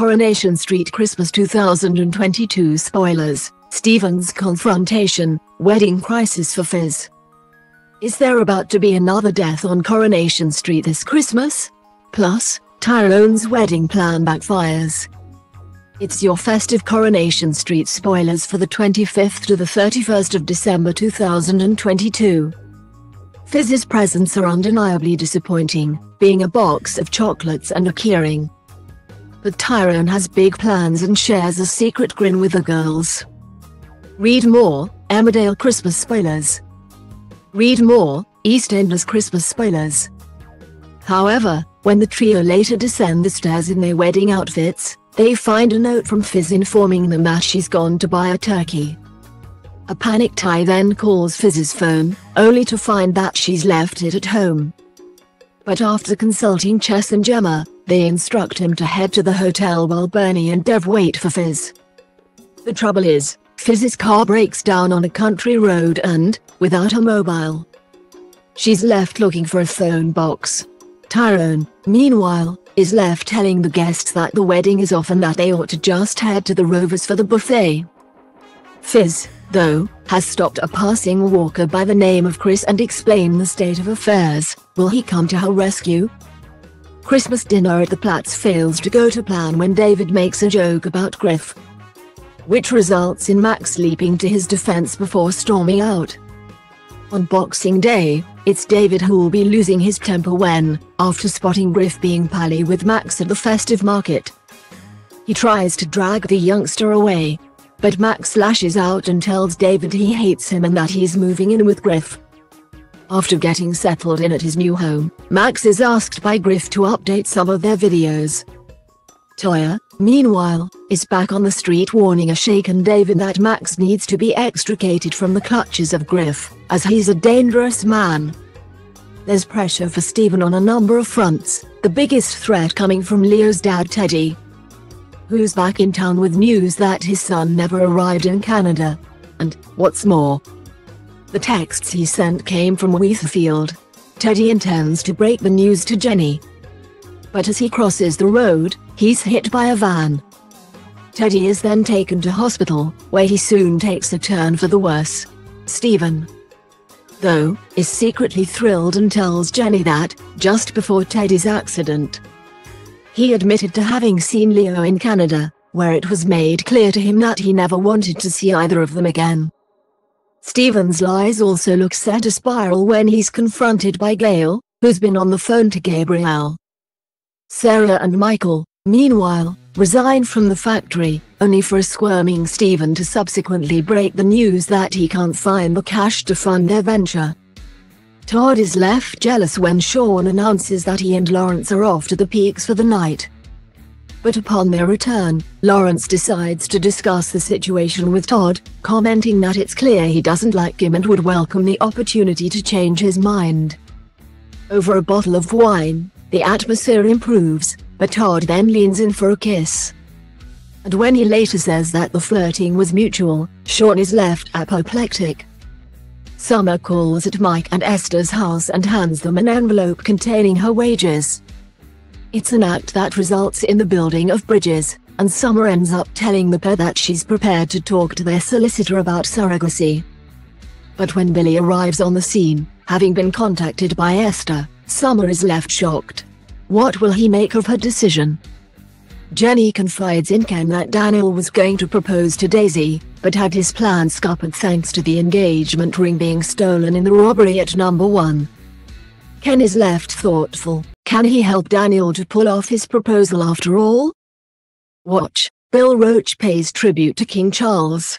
Coronation Street Christmas 2022 spoilers, Stephen's confrontation, wedding crisis for Fizz. Is there about to be another death on Coronation Street this Christmas? Plus, Tyrone's wedding plan backfires. It's your festive Coronation Street spoilers for the 25th to the 31st of December 2022. Fizz's presents are undeniably disappointing, being a box of chocolates and a keyring. But Tyrone has big plans and shares a secret grin with the girls. Read more, Emmerdale Christmas spoilers. Read more, EastEnders Christmas spoilers. However, when the trio later descend the stairs in their wedding outfits, they find a note from Fizz informing them that she's gone to buy a turkey. A panicked Ty then calls Fizz's phone, only to find that she's left it at home. But after consulting Chess and Gemma, they instruct him to head to the hotel while Bernie and Dev wait for Fizz. The trouble is, Fizz's car breaks down on a country road and, without her mobile, she's left looking for a phone box. Tyrone, meanwhile, is left telling the guests that the wedding is off and that they ought to just head to the Rovers for the buffet. Fizz, though, has stopped a passing walker by the name of Chris and explained the state of affairs. Will he come to her rescue? Christmas dinner at the Platts fails to go to plan when David makes a joke about Griff, which results in Max leaping to his defense before storming out. On Boxing Day, it's David who'll be losing his temper when, after spotting Griff being pally with Max at the festive market, he tries to drag the youngster away. But Max lashes out and tells David he hates him and that he's moving in with Griff. After getting settled in at his new home, Max is asked by Griff to update some of their videos. Toya, meanwhile, is back on the street warning a shaken David that Max needs to be extricated from the clutches of Griff, as he's a dangerous man. There's pressure for Stephen on a number of fronts, the biggest threat coming from Leo's dad Teddy, who's back in town with news that his son never arrived in Canada. And, what's more, the texts he sent came from Weatherfield. Teddy intends to break the news to Jenny. But as he crosses the road, he's hit by a van. Teddy is then taken to hospital, where he soon takes a turn for the worse. Stephen, though, is secretly thrilled and tells Jenny that, just before Teddy's accident, he admitted to having seen Leo in Canada, where it was made clear to him that he never wanted to see either of them again. Stephen's lies also look set to spiral when he's confronted by Gail, who's been on the phone to Gabrielle. Sarah and Michael, meanwhile, resign from the factory, only for a squirming Stephen to subsequently break the news that he can't find the cash to fund their venture. Todd is left jealous when Sean announces that he and Lawrence are off to the Peaks for the night. But upon their return, Lawrence decides to discuss the situation with Todd, commenting that it's clear he doesn't like him and would welcome the opportunity to change his mind. Over a bottle of wine, the atmosphere improves, but Todd then leans in for a kiss. And when he later says that the flirting was mutual, Sean is left apoplectic. Summer calls at Mike and Esther's house and hands them an envelope containing her wages. It's an act that results in the building of bridges, and Summer ends up telling the pair that she's prepared to talk to their solicitor about surrogacy. But when Billy arrives on the scene, having been contacted by Esther, Summer is left shocked. What will he make of her decision? Jenny confides in Ken that Daniel was going to propose to Daisy, but had his plan scuppered thanks to the engagement ring being stolen in the robbery at number 1. Ken is left thoughtful. Can he help Daniel to pull off his proposal after all? Watch, Bill Roach pays tribute to King Charles.